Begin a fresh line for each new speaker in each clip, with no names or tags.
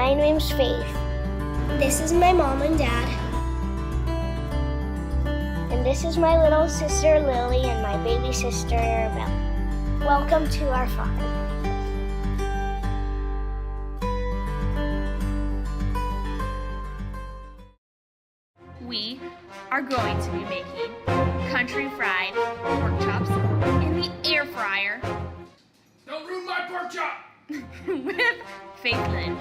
My name's Faith. This is my mom and dad. And this is my little sister Lily and my baby sister Arabelle. Welcome to our farm.
We are going to be making country fried pork chops in the air fryer.
Don't ruin my pork chop!
With Faith Lynn.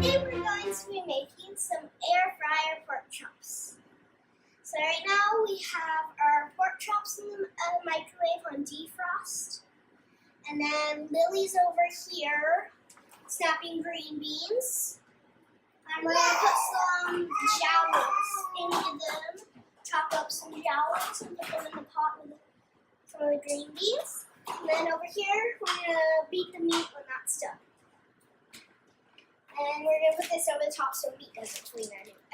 Today we're going to be making some air fryer pork chops. So right now we have our pork chops in the microwave on defrost. And then Lily's over here snapping green beans. And we're going to put some jowls into them, chop up some jowls and put them in the pot with some of the green beans. And then over here, we're going to beat the meat when that's done. And we're going to put this over the top so meat doesn't flee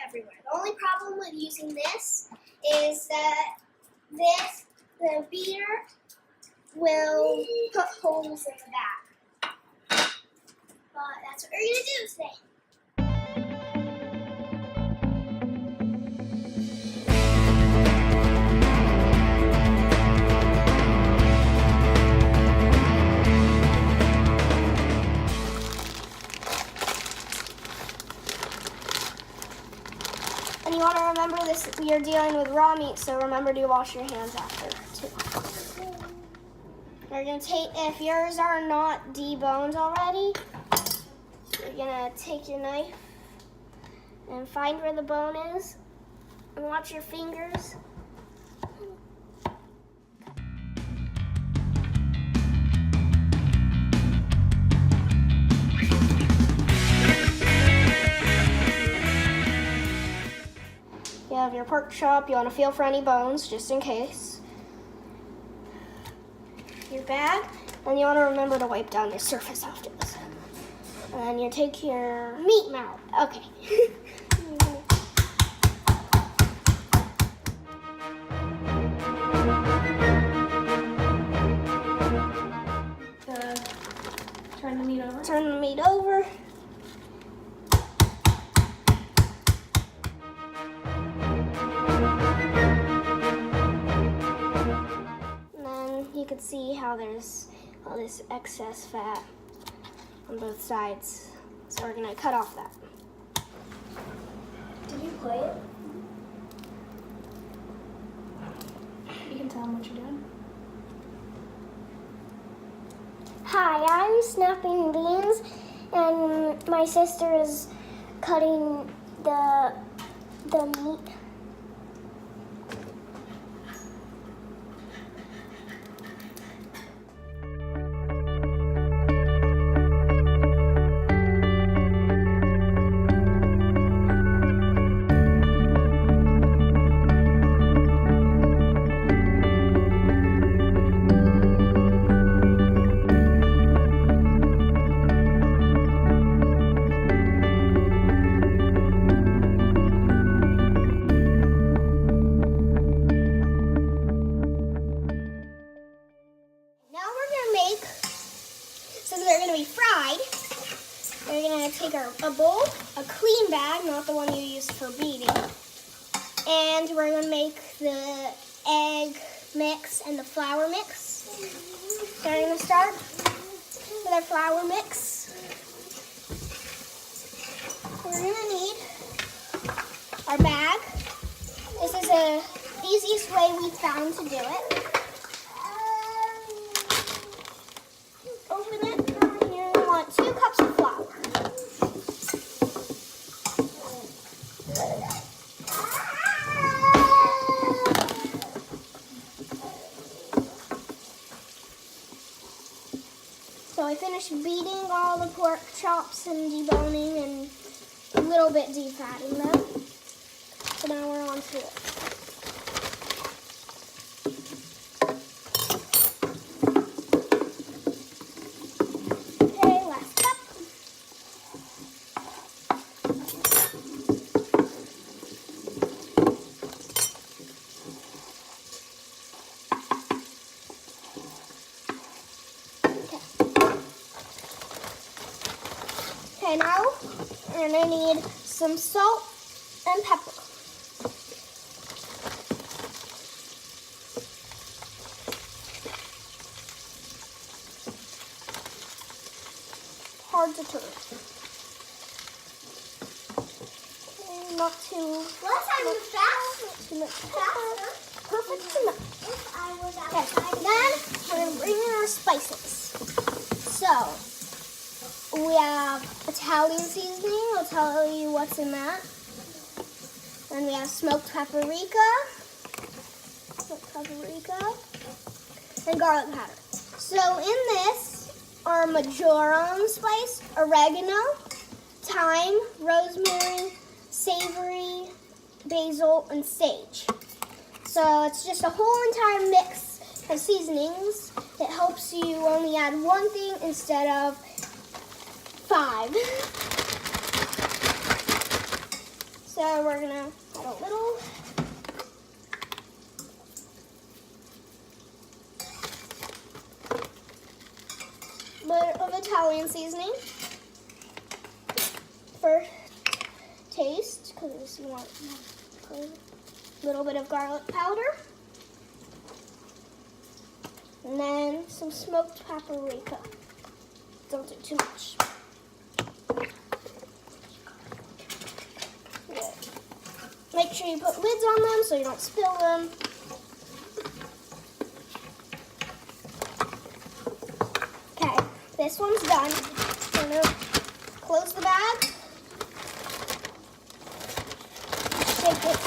everywhere. The only problem with using this is that the beater will put holes in the back. But that's what we're going to do today. And you want to remember this, you're dealing with raw meat, so remember to wash your hands after too. You're going to take, if yours are not deboned already, you're going to take your knife and find where the bone is and watch your fingers. You have your pork chop. You want to feel for any bones, just in case. Your bag, and you want to remember to wipe down your surface after this. And then you take your meat mount. Okay.
Turn the meat over.
Turn the meat over. You can see how there's all this excess fat on both sides. So we're gonna cut off that. Did you play it?
You can tell them what you're doing.
Hi, I'm snapping beans and my sister is cutting the meat. Since they're going to be fried, we're going to take a bowl, a clean bag, not the one you use for beating, and we're going to make the egg mix and the flour mix. So we're going to start with our flour mix. We're going to need our bag. This is the easiest way we found to do it. Open it over here. You want 2 cups of flour. So I finished beating all the pork chops and deboning and a little bit defatting them. So now we're on to it. Okay, now we're gonna need some salt and pepper. Hard to turn. Okay, not too.
Last time was fast.
Not too much pepper.
Faster.
Perfect enough.
If I was
Okay,
outside.
then we're gonna bring in our spices. So we have Italian seasoning. I'll tell you what's in that. Then we have smoked paprika, and garlic powder. So in this are marjoram spice, oregano, thyme, rosemary, savory, basil, and sage. So it's just a whole entire mix of seasonings. It helps you only add one thing instead of 5. So we're gonna add a little. Bit of Italian seasoning for taste, because you want a little bit of garlic powder, and then some smoked paprika. Don't do too much. Good. Make sure you put lids on them so you don't spill them. Okay, this one's done. I'm gonna close the bag. Shake it.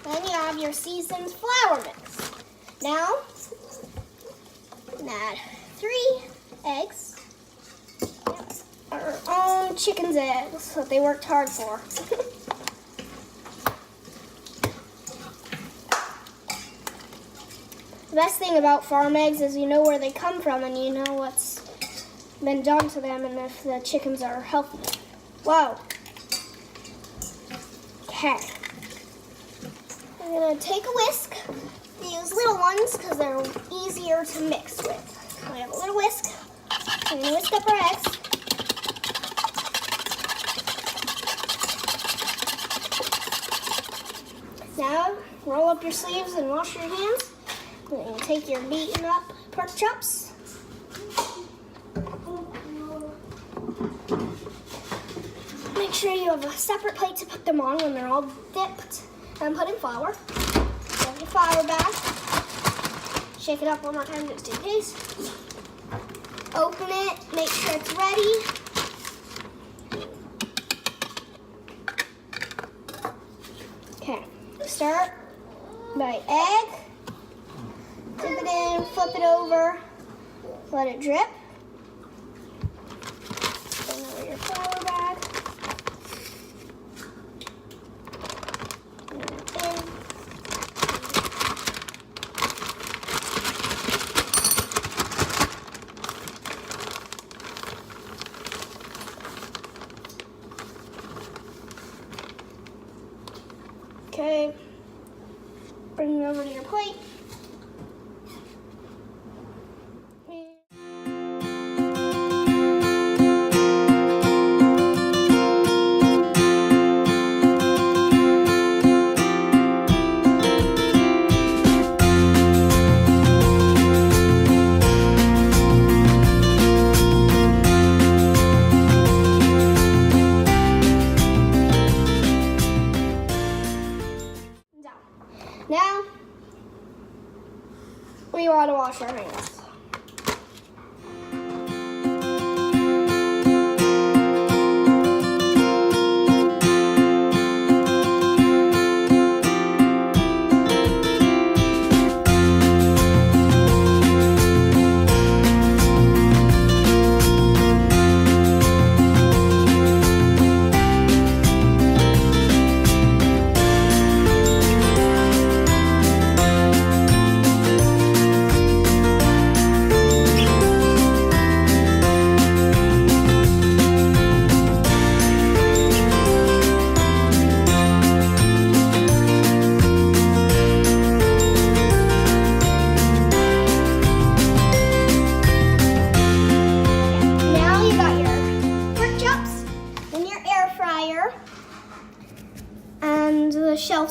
Then you have your seasoned flour mix. Now, add 3 eggs. Our own chicken's eggs that they worked hard for. The best thing about farm eggs is you know where they come from and you know what's been done to them and if the chickens are healthy. Whoa. Okay. I'm gonna take a whisk. Use little ones because they're easier to mix with. We have a little whisk. I'm gonna whisk up our eggs. Now, roll up your sleeves and wash your hands. Then you take your beaten up pork chops. Make sure you have a separate plate to put them on when they're all dipped and put in flour. Grab your flour bag. Shake it up one more time just in case. Open it, make sure it's ready. Okay, start by egg. Dip it in, flip it over, let it drip. Bring over your flour bag. Bring it in. Okay, bring it over to your plate. Now, we want to wash our hands.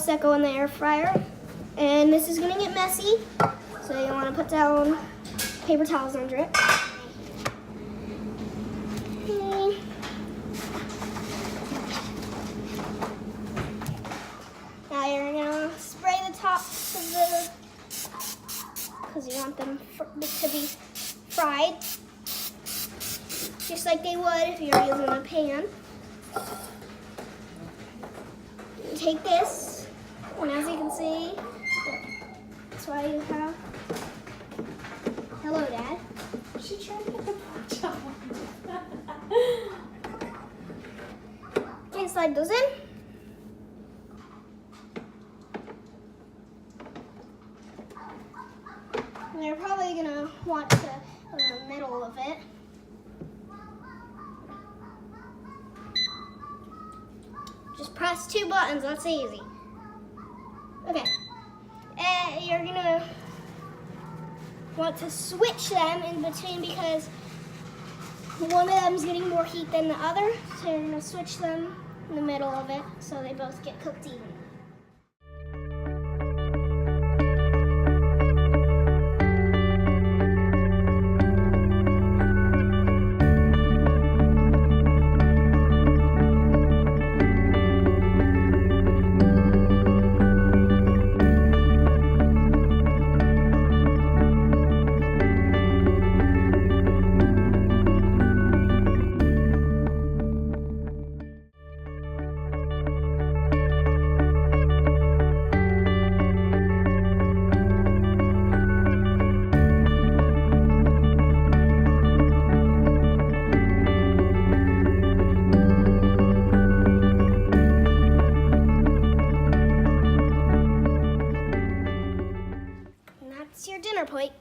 that go in the air fryer. And this is gonna get messy, so you wanna put down paper towels under it. Okay. Now you're gonna spray the tops of the, because you want them to be fried, just like they would if you were using a pan. You take this, and as you can see, that's why you have. Hello, Dad.
She tried to get the pork chop.
Okay, slide those in. And you're probably gonna want to go in the middle of it. Just press 2 buttons, that's easy. Okay. And you're gonna want to switch them in between because one of them's getting more heat than the other. So you're gonna switch them in the middle of it so they both get cooked even. That's your dinner plate.